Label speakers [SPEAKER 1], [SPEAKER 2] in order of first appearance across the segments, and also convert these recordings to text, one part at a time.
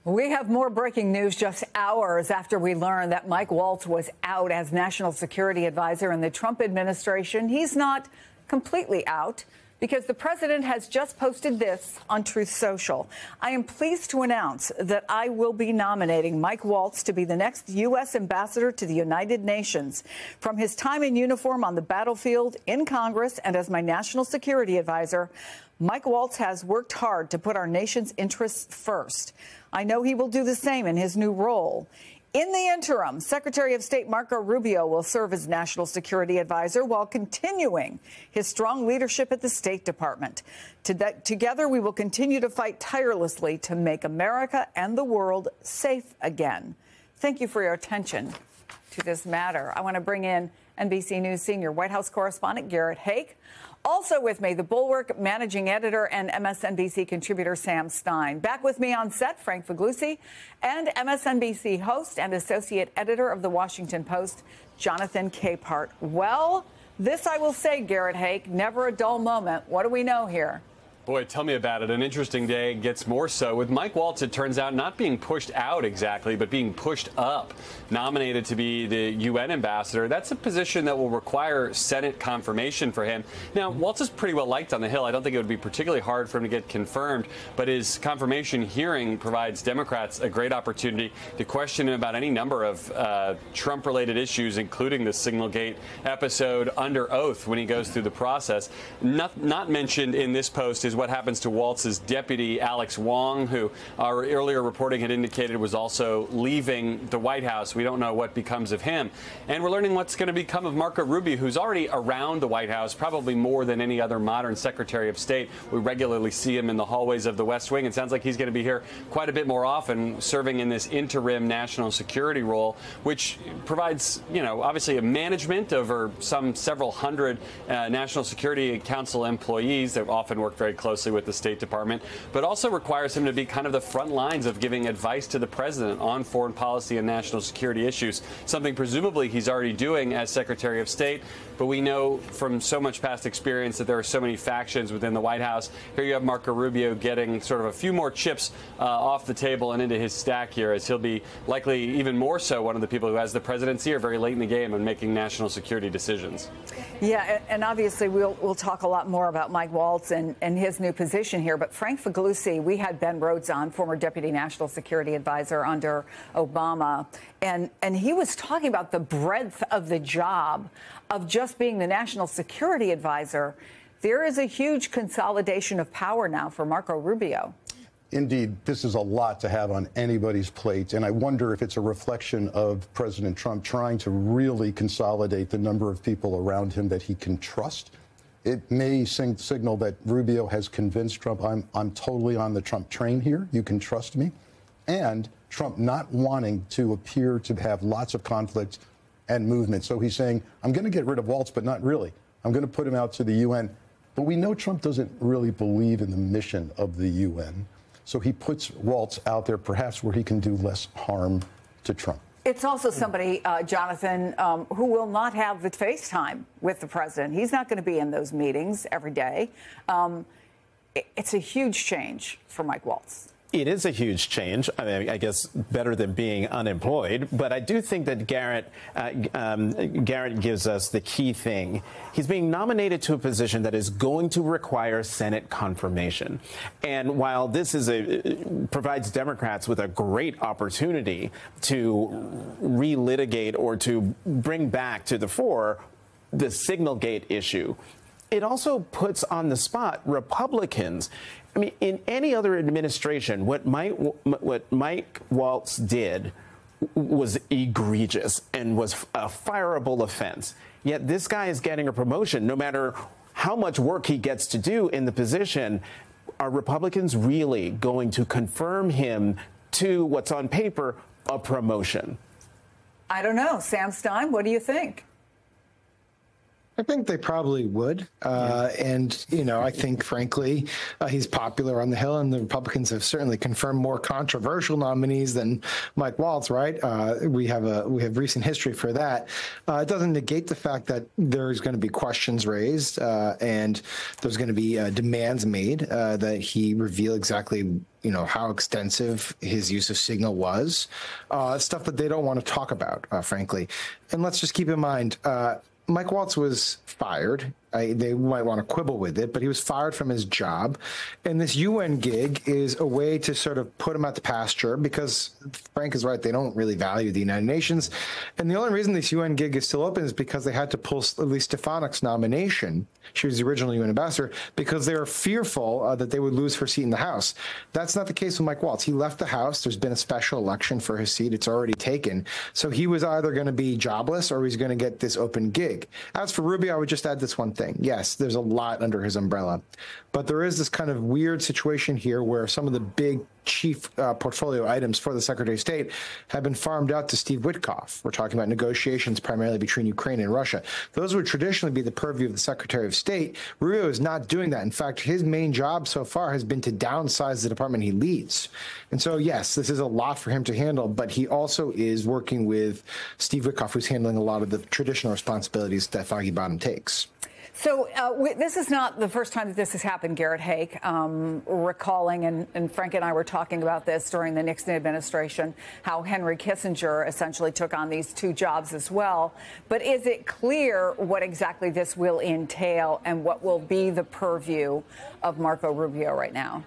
[SPEAKER 1] We have more breaking news just hours after we learned that Mike Waltz was out as national security advisor in the Trump administration. He's not completely out because the president has just posted this on Truth Social. I am pleased to announce that I will be nominating Mike Waltz to be the next U.S. ambassador to the United Nations. From his time in uniform on the battlefield, in Congress, and as my national security advisor, Mike Waltz has worked hard to put our nation's interests first. I know he will do the same in his new role. In the interim, Secretary of State Marco Rubio will serve as national security advisor while continuing his strong leadership at the State Department. Together, we will continue to fight tirelessly to make America and the world safe again. Thank you for your attention to this matter. I want to bring in NBC News senior White House correspondent Garrett Haake. Also with me, the Bulwark managing editor and MSNBC contributor Sam Stein. Back with me on set, Frank Figliuzzi, and MSNBC host and associate editor of The Washington Post, Jonathan Capehart. Well, this I will say, Garrett Haake, never a dull moment. What do we know here?
[SPEAKER 2] Boy, tell me about it. An interesting day gets more so. With Mike Waltz, it turns out, not being pushed out exactly, but being pushed up. Nominated to be the UN ambassador. That's a position that will require Senate confirmation for him. Now, Waltz is pretty well liked on the Hill. I don't think it would be particularly hard for him to get confirmed, but his confirmation hearing provides Democrats a great opportunity to question him about any number of Trump-related issues, including the Signalgate episode, under oath when he goes through the process. Not mentioned in this post is what happens to Waltz's deputy, Alex Wong, who our earlier reporting had indicated was also leaving the White House. We don't know what becomes of him. And we're learning what's going to become of Marco Rubio, who's already around the White House, probably more than any other modern Secretary of State. We regularly see him in the hallways of the West Wing. It sounds like he's going to be here quite a bit more often, serving in this interim national security role, which provides, obviously a management over several hundred National Security Council employees that often work very closely with the State Department, but also requires him to be kind of the front lines of giving advice to the president on foreign policy and national security issues, something presumably he's already doing as Secretary of State. But we know from so much past experience that there are so many factions within the White House. Here you have Marco Rubio getting sort of a few more chips off the table and into his stack here, as he'll be likely even more so one of the people who has the presidency or very late in the game and making national security decisions.
[SPEAKER 1] Yeah, and obviously we'll talk a lot more about Mike Waltz and his new position here. But Frank Figliuzzi, we had Ben Rhodes on, former Deputy National Security Advisor under Obama, and he was talking about the breadth of the job of just being the National Security Advisor. There is a huge consolidation of power now for Marco Rubio.
[SPEAKER 3] Indeed, this is a lot to have on anybody's plate, and I wonder if it's a reflection of President Trump trying to really consolidate the number of people around him that he can trust. It may signal that Rubio has convinced Trump, I'm totally on the Trump train here, you can trust me, and Trump not wanting to appear to have lots of conflict and movement. So he's saying, I'm going to get rid of Waltz, but not really. I'm going to put him out to the UN. But we know Trump doesn't really believe in the mission of the UN. So he puts Waltz out there, perhaps where he can do less harm to Trump.
[SPEAKER 1] It's also somebody, Jonathan, who will not have the face time with the president. He's not going to be in those meetings every day. It's a huge change for Mike Waltz.
[SPEAKER 4] It is a huge change. I mean, I guess better than being unemployed. But I do think that Garrett gives us the key thing. He's being nominated to a position that is going to require Senate confirmation. And while this provides Democrats with a great opportunity to relitigate or to bring back to the fore the Signalgate issue, it also puts on the spot Republicans. I mean, in any other administration, what Mike Waltz did was egregious and was a fireable offense. Yet this guy is getting a promotion no matter how much work he gets to do in the position. Are Republicans really going to confirm him to what's on paper, a promotion?
[SPEAKER 1] I don't know. Sam Stein, what do you think?
[SPEAKER 5] I think they probably would. And, I think, frankly, he's popular on the Hill, and the Republicans have certainly confirmed more controversial nominees than Mike Waltz, right? We have recent history for that. It doesn't negate the fact that there's going to be questions raised and there's going to be demands made that he reveal exactly how extensive his use of Signal was, stuff that they don't want to talk about, frankly. And let's just keep in mind, Mike Waltz was fired. They might want to quibble with it, but he was fired from his job. And this UN gig is a way to sort of put him at the pasture because Frank is right. They don't really value the United Nations. And the only reason this UN gig is still open is because they had to pull Elise Stefanik's nomination. She was the original UN ambassador because they were fearful that they would lose her seat in the House. That's not the case with Mike Waltz. He left the House. There's been a special election for his seat. It's already taken. So he was either going to be jobless or he's going to get this open gig. As for Rubio, I would just add this one thing. Yes, there's a lot under his umbrella, but there is this kind of weird situation here where some of the big chief portfolio items for the Secretary of State have been farmed out to Steve Witkoff. We're talking about negotiations primarily between Ukraine and Russia. Those would traditionally be the purview of the Secretary of State. Rubio is not doing that. In fact, his main job so far has been to downsize the department he leads. And so, yes, this is a lot for him to handle, but he also is working with Steve Witkoff, who's handling a lot of the traditional responsibilities that Foggy Bottom takes.
[SPEAKER 1] So this is not the first time that this has happened, Garrett Haake. Recalling, and Frank and I were talking about this during the Nixon administration, how Henry Kissinger essentially took on these two jobs as well. But is it clear what exactly this will entail and what will be the purview of Marco Rubio right now?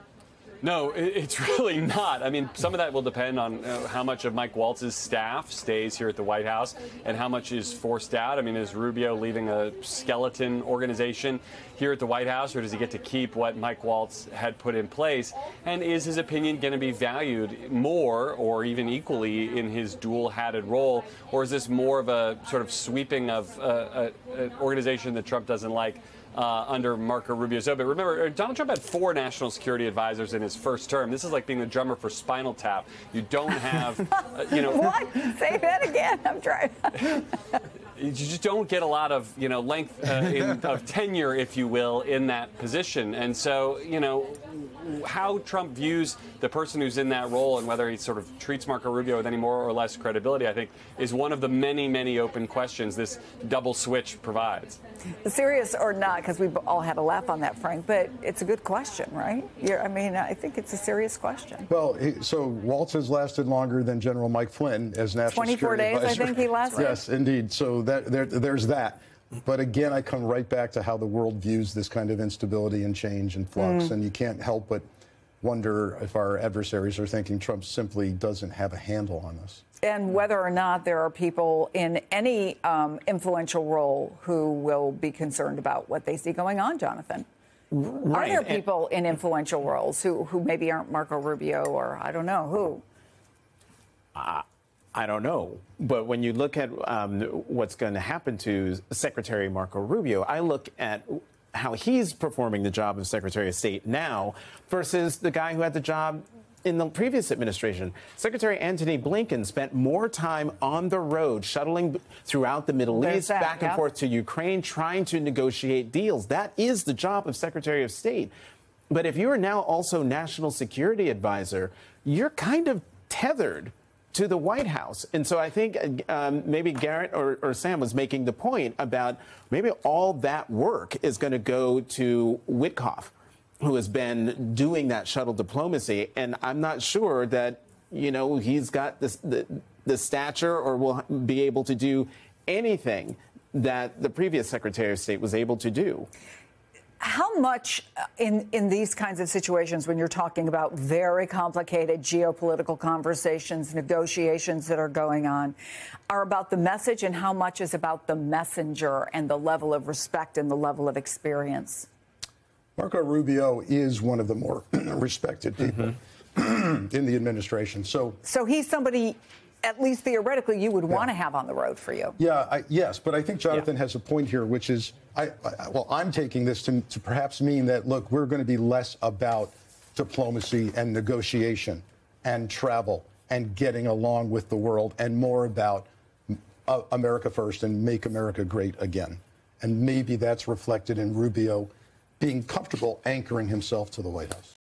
[SPEAKER 2] No, it's really not. I mean, some of that will depend on how much of Mike Waltz's staff stays here at the White House and how much is forced out. I mean, is Rubio leaving a skeleton organization here at the White House, or does he get to keep what Mike Waltz had put in place? And is his opinion going to be valued more or even equally in his dual-hatted role, or is this more of a sort of sweeping of an organization that Trump doesn't like? Under Marco Rubio. But remember, Donald Trump had 4 national security advisors in his first term. This is like being the drummer for Spinal Tap. You don't have,
[SPEAKER 1] What? Say that again. I'm trying.
[SPEAKER 2] You just don't get a lot of, length of tenure, if you will, in that position. And so, how Trump views the person who's in that role and whether he sort of treats Marco Rubio with any more or less credibility, I think, is one of the many, many open questions this double switch provides.
[SPEAKER 1] Serious or not, because we've all had a laugh on that, Frank, but it's a good question, right? I think it's a serious question.
[SPEAKER 3] Well, so Waltz has lasted longer than General Mike Flynn as National
[SPEAKER 1] 24
[SPEAKER 3] Security
[SPEAKER 1] days,
[SPEAKER 3] Advisor.
[SPEAKER 1] I think he lasted.
[SPEAKER 3] Yes, indeed. So there's that. But again, I come right back to how the world views this kind of instability and change and flux. And you can't help but wonder if our adversaries are thinking Trump simply doesn't have a handle on this.
[SPEAKER 1] And whether or not there are people in any influential role who will be concerned about what they see going on, Jonathan. Right. Are there people in influential roles who maybe aren't Marco Rubio or I don't know who?
[SPEAKER 4] I don't know. But when you look at what's going to happen to Secretary Marco Rubio, I look at how he's performing the job of Secretary of State now versus the guy who had the job in the previous administration. Secretary Antony Blinken spent more time on the road shuttling throughout the Middle East, back and forth to Ukraine, trying to negotiate deals. That is the job of Secretary of State. But if you are now also National Security Advisor, you're kind of tethered to the White House. And so I think maybe Garrett or Sam was making the point about maybe all that work is going to go to Witkoff, who has been doing that shuttle diplomacy. And I'm not sure that, he's got the stature or will be able to do anything that the previous Secretary of State was able to do.
[SPEAKER 1] How much in these kinds of situations, when you're talking about very complicated geopolitical conversations, negotiations that are going on, are about the message, and how much is about the messenger and the level of respect and the level of experience?
[SPEAKER 3] Marco Rubio is one of the more respected people in the administration. So he's somebody,
[SPEAKER 1] at least theoretically, you would want to have on the road for you.
[SPEAKER 3] Yeah, yes, but I think Jonathan has a point here, which is, I'm taking this to perhaps mean that, look, we're going to be less about diplomacy and negotiation and travel and getting along with the world and more about America first and make America great again. And maybe that's reflected in Rubio being comfortable anchoring himself to the White House.